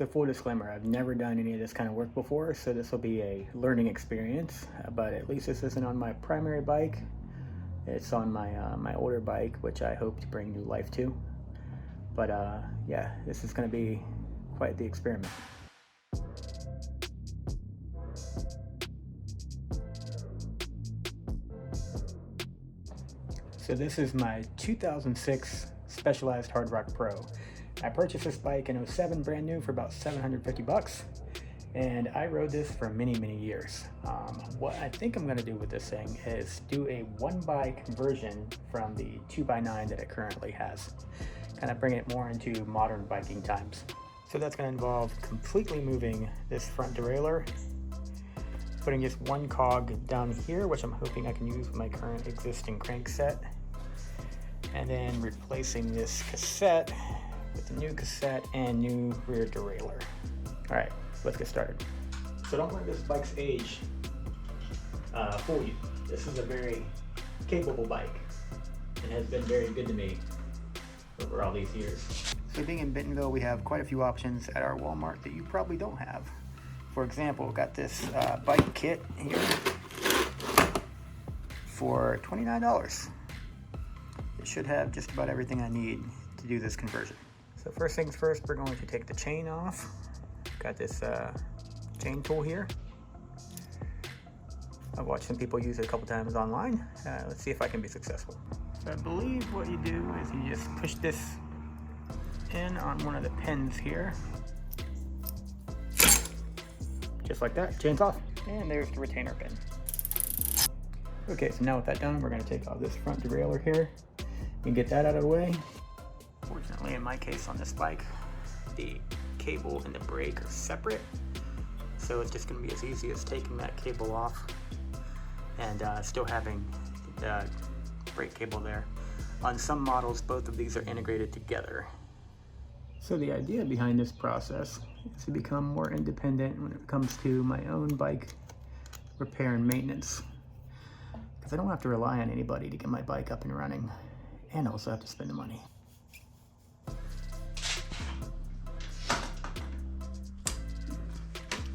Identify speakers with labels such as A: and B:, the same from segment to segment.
A: So full disclaimer, I've never done any of this kind of work before, so this will be a learning experience, but at least this isn't on my primary bike. It's on my older bike, which I hope to bring new life to. But yeah, this is going to be quite the experiment. So this is my 2006 Specialized Hard Rock Pro. I purchased this bike in 07, brand new, for about 750 bucks. And I rode this for many, many years. What I think I'm gonna do with this thing is do a one bike version from the 2x9 that it currently has. Kind of bring it more into modern biking times. So that's gonna involve completely moving this front derailleur, putting just one cog down here, which I'm hoping I can use with my current existing crankset, and then replacing this cassette with a new cassette and new rear derailleur. All right, let's get started. So don't let this bike's age fool you. This is a very capable bike and has been very good to me over all these years. So being in Bentonville, we have quite a few options at our Walmart that you probably don't have. For example, got this bike kit here for $29. It should have just about everything I need to do this conversion. So first things first, we're going to take the chain off. Got this chain tool here. I've watched some people use it a couple times online. Let's see if I can be successful. So I believe what you do is you just push this in on one of the pins here. Just like that, chain's off. And there's the retainer pin. Okay, so now with that done, we're gonna take off this front derailleur here and get that out of the way. Fortunately, in my case on this bike, the cable and the brake are separate. So it's just gonna be as easy as taking that cable off and still having the brake cable there. On some models, both of these are integrated together. So the idea behind this process is to become more independent when it comes to my own bike repair and maintenance. Because I don't have to rely on anybody to get my bike up and running, and also have to spend the money.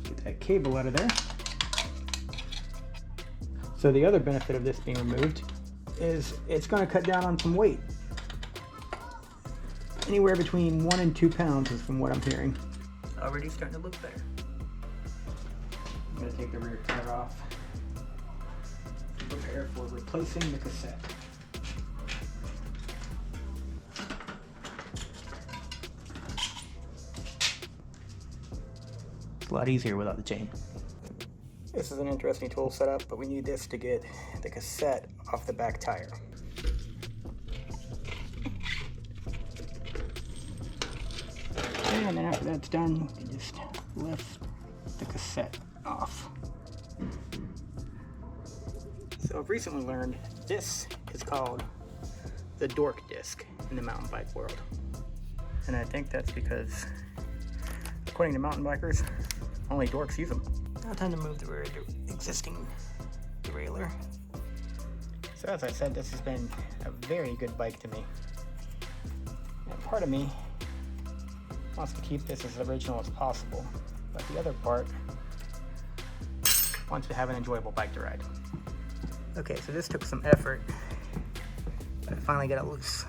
A: Get that cable out of there. So the other benefit of this being removed is it's going to cut down on some weight. Anywhere between 1 and 2 pounds is from what I'm hearing. Already starting to look better. I'm going to take the rear tire off to prepare for replacing the cassette. It's a lot easier without the chain. This is an interesting tool setup, but we need this to get the cassette off the back tire. And then after that's done, we can just lift the cassette off. So I've recently learned this is called the dork disc in the mountain bike world. And I think that's because, according to mountain bikers, only dorks use them. Now time to move the rear existing derailleur. So as I said, this has been a very good bike to me. And part of me wants to keep this as original as possible, but the other part wants to have an enjoyable bike to ride. Okay, so this took some effort, but I finally got it loose.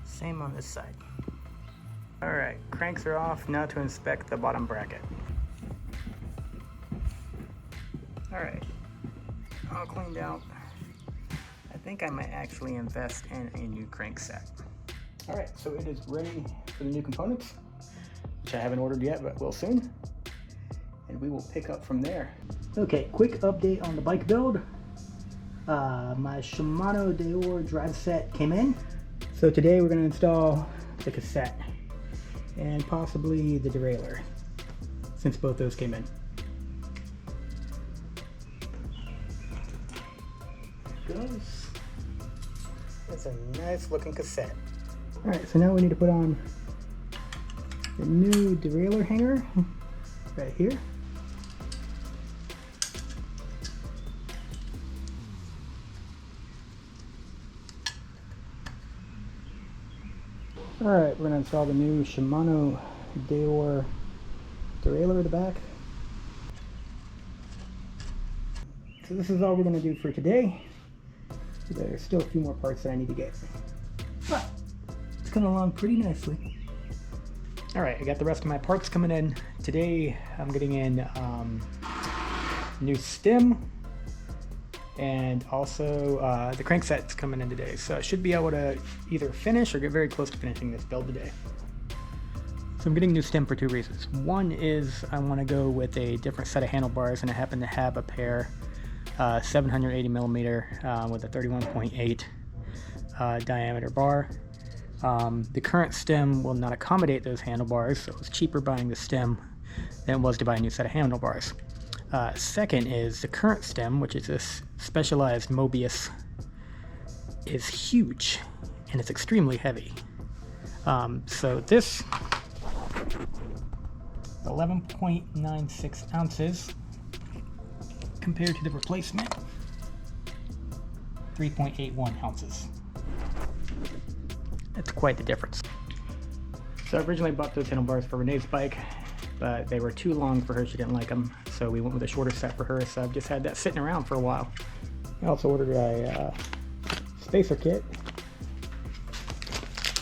A: Same on this side. All right, cranks are off. Now to inspect the bottom bracket. All right, all cleaned out. I think I might actually invest in a new crankset. All right, so it is ready for the new components, which I haven't ordered yet, but will soon. And we will pick up from there. Okay, quick update on the bike build. My Shimano Deore drive set came in. So today we're gonna install the cassette and possibly the derailleur, since both those came in. There it goes. It's a nice looking cassette. All right, so now we need to put on the new derailleur hanger right here. All right, we're gonna install the new Shimano derailleur at the back. So this is all we're going to do for today. There's still a few more parts that I need to get, but it's coming along pretty nicely. Alright, I got the rest of my parts coming in. Today I'm getting in new stem, and also the crankset's coming in today. So I should be able to either finish or get very close to finishing this build today. So I'm getting new stem for two reasons. One is I want to go with a different set of handlebars, and I happen to have a pair 780 millimeter with a 31.8 diameter bar. The current stem will not accommodate those handlebars, so it's cheaper buying the stem than it was to buy a new set of handlebars. Second is the current stem, which is this specialized Mobius, is huge and it's extremely heavy. So this 11.96 ounces compared to the replacement 3.81 ounces. That's quite the difference. So I originally bought those handlebars for Renee's bike, but they were too long for her. She didn't like them, so we went with a shorter set for her. So I've just had that sitting around for a while. I also ordered a spacer kit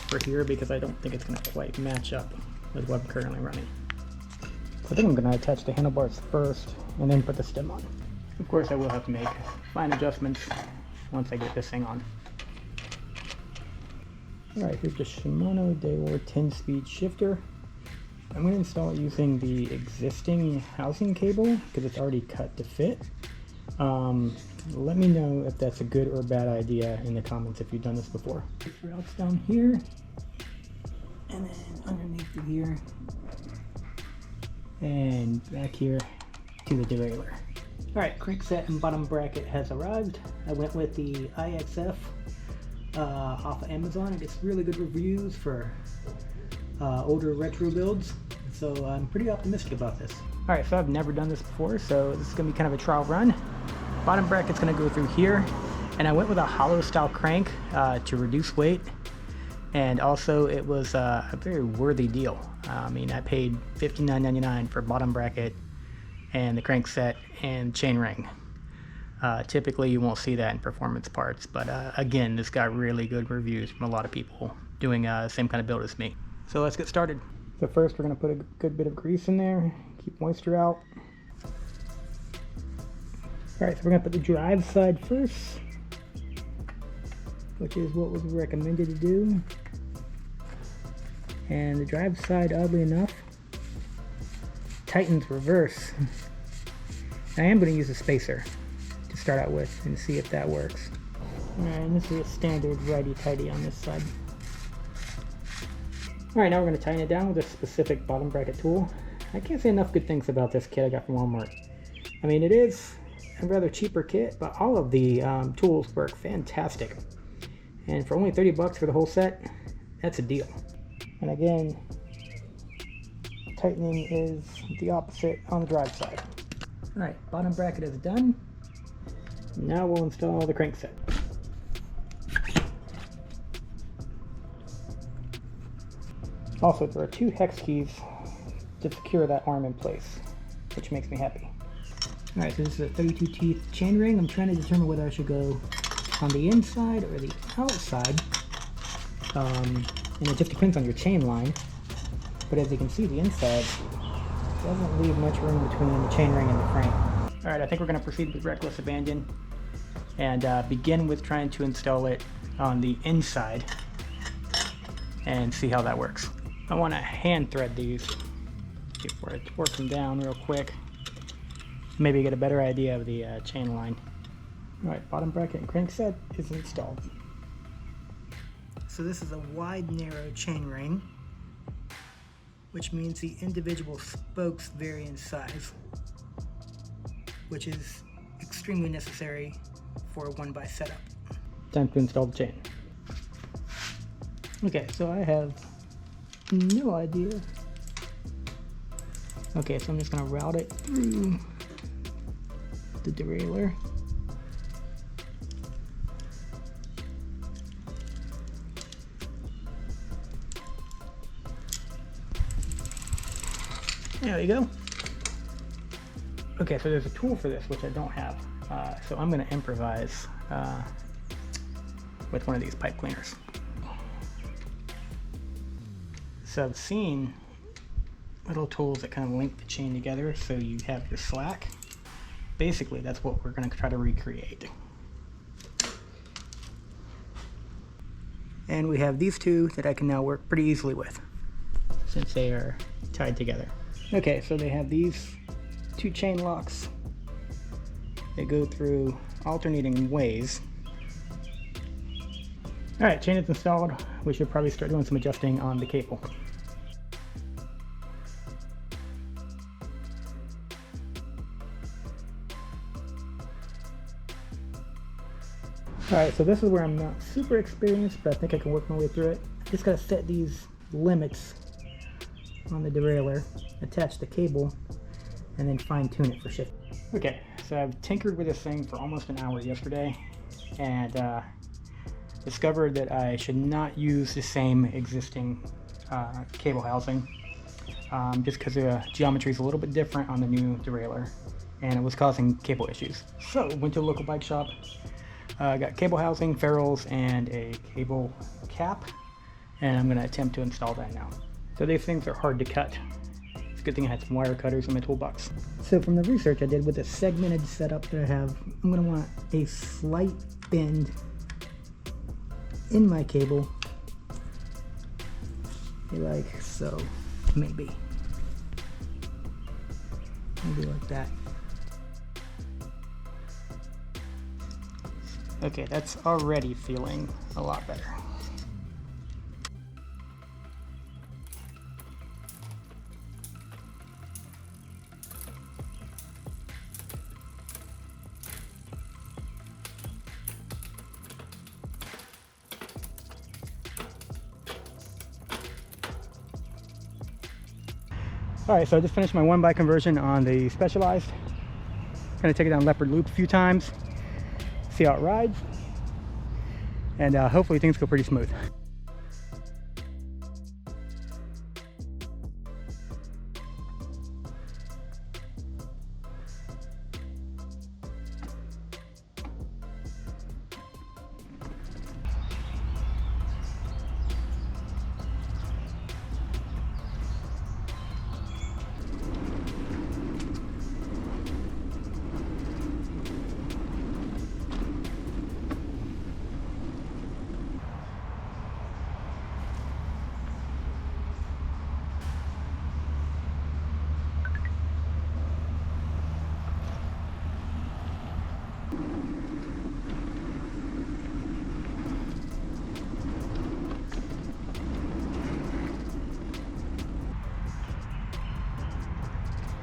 A: for here because I don't think it's going to quite match up with what I'm currently running. So I think I'm going to attach the handlebars first and then put the stem on. Of course, I will have to make fine adjustments once I get this thing on. Alright, here's the Shimano derailleur 10-speed shifter. I'm going to install it using the existing housing cable because it's already cut to fit. Let me know if that's a good or bad idea in the comments if you've done this before. Routes down here, and then underneath through here, and back here to the derailleur. Alright, crankset and bottom bracket has arrived. I went with the IXF off of Amazon. It gets really good reviews for older retro builds, so I'm pretty optimistic about this. Alright, so I've never done this before, so this is going to be kind of a trial run. Bottom bracket's going to go through here, and I went with a hollow style crank to reduce weight, and also it was a very worthy deal. I mean, I paid $59.99 for bottom bracket and the crankset and chainring. Typically you won't see that in performance parts, but again, this got really good reviews from a lot of people doing the same kind of build as me. So let's get started. So first we're going to put a good bit of grease in there, keep moisture out. Alright, so we're going to put the drive side first, which is what was recommended to do. And the drive side, oddly enough, tightens reverse. I am going to use a spacer to start out with and see if that works. Alright, and this is a standard righty-tighty on this side. Alright, now we're going to tighten it down with a specific bottom bracket tool. I can't say enough good things about this kit I got from Walmart. I mean, it is a rather cheaper kit, but all of the tools work fantastic. And for only 30 bucks for the whole set, that's a deal. And again, tightening is the opposite on the drive side. Alright, bottom bracket is done. Now we'll install the crankset. Also, there are 2 hex keys to secure that arm in place, which makes me happy. Alright, so this is a 32 teeth chain ring. I'm trying to determine whether I should go on the inside or the outside. And it just depends on your chain line. But as you can see, the inside doesn't leave much room between the chainring and the frame. Alright, I think we're going to proceed with reckless abandon and begin with trying to install it on the inside and see how that works. I want to hand thread these before I torque them down real quick. Maybe get a better idea of the chain line. Alright, bottom bracket and crankset is installed. So this is a wide, narrow chain ring, which means the individual spokes vary in size, which is extremely necessary for a 1x setup. Time to install the chain. Okay, so I have no idea. Okay, so I'm just going to route it through the derailleur. There we go. Okay, so there's a tool for this, which I don't have. So I'm gonna improvise with one of these pipe cleaners. So I've seen little tools that kind of link the chain together so you have your slack. Basically, that's what we're gonna try to recreate. And we have these two that I can now work pretty easily with since they are tied together. Okay, so they have these two chain locks. They go through alternating ways. All right, chain is installed. We should probably start doing some adjusting on the cable. All right, so this is where I'm not super experienced, but I think I can work my way through it. I just gotta set these limits on the derailleur, attach the cable, and then fine tune it for shift. Okay, so I've tinkered with this thing for almost an hour yesterday, and discovered that I should not use the same existing cable housing, just because the geometry is a little bit different on the new derailleur, and it was causing cable issues. So went to a local bike shop, got cable housing, ferrules, and a cable cap, and I'm going to attempt to install that now. So these things are hard to cut. It's a good thing I had some wire cutters in my toolbox. So from the research I did with the segmented setup that I have, I'm going to want a slight bend in my cable, like so, maybe like that. Okay, that's already feeling a lot better. All right, so I just finished my 1x conversion on the Specialized. Gonna take it down leopard loop a few times, see how it rides, and hopefully things go pretty smooth.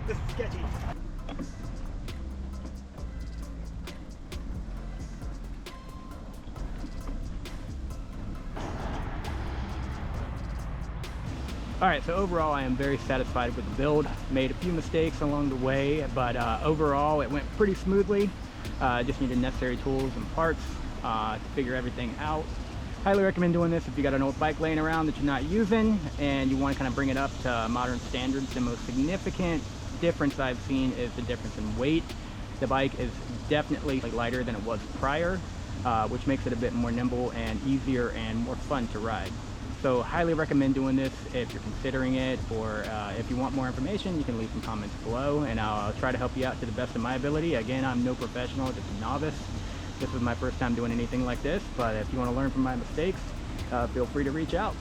A: This is sketchy. Alright, so overall I am very satisfied with the build. Made a few mistakes along the way, but overall it went pretty smoothly. Just needed necessary tools and parts to figure everything out. Highly recommend doing this if you got an old bike laying around that you're not using and you want to kind of bring it up to modern standards. The most significant difference I've seen is the difference in weight. The bike is definitely lighter than it was prior, which makes it a bit more nimble and easier and more fun to ride. So highly recommend doing this if you're considering it, or if you want more information, you can leave some comments below and I'll try to help you out to the best of my ability. Again, I'm no professional, just a novice. This was my first time doing anything like this, but if you want to learn from my mistakes, feel free to reach out.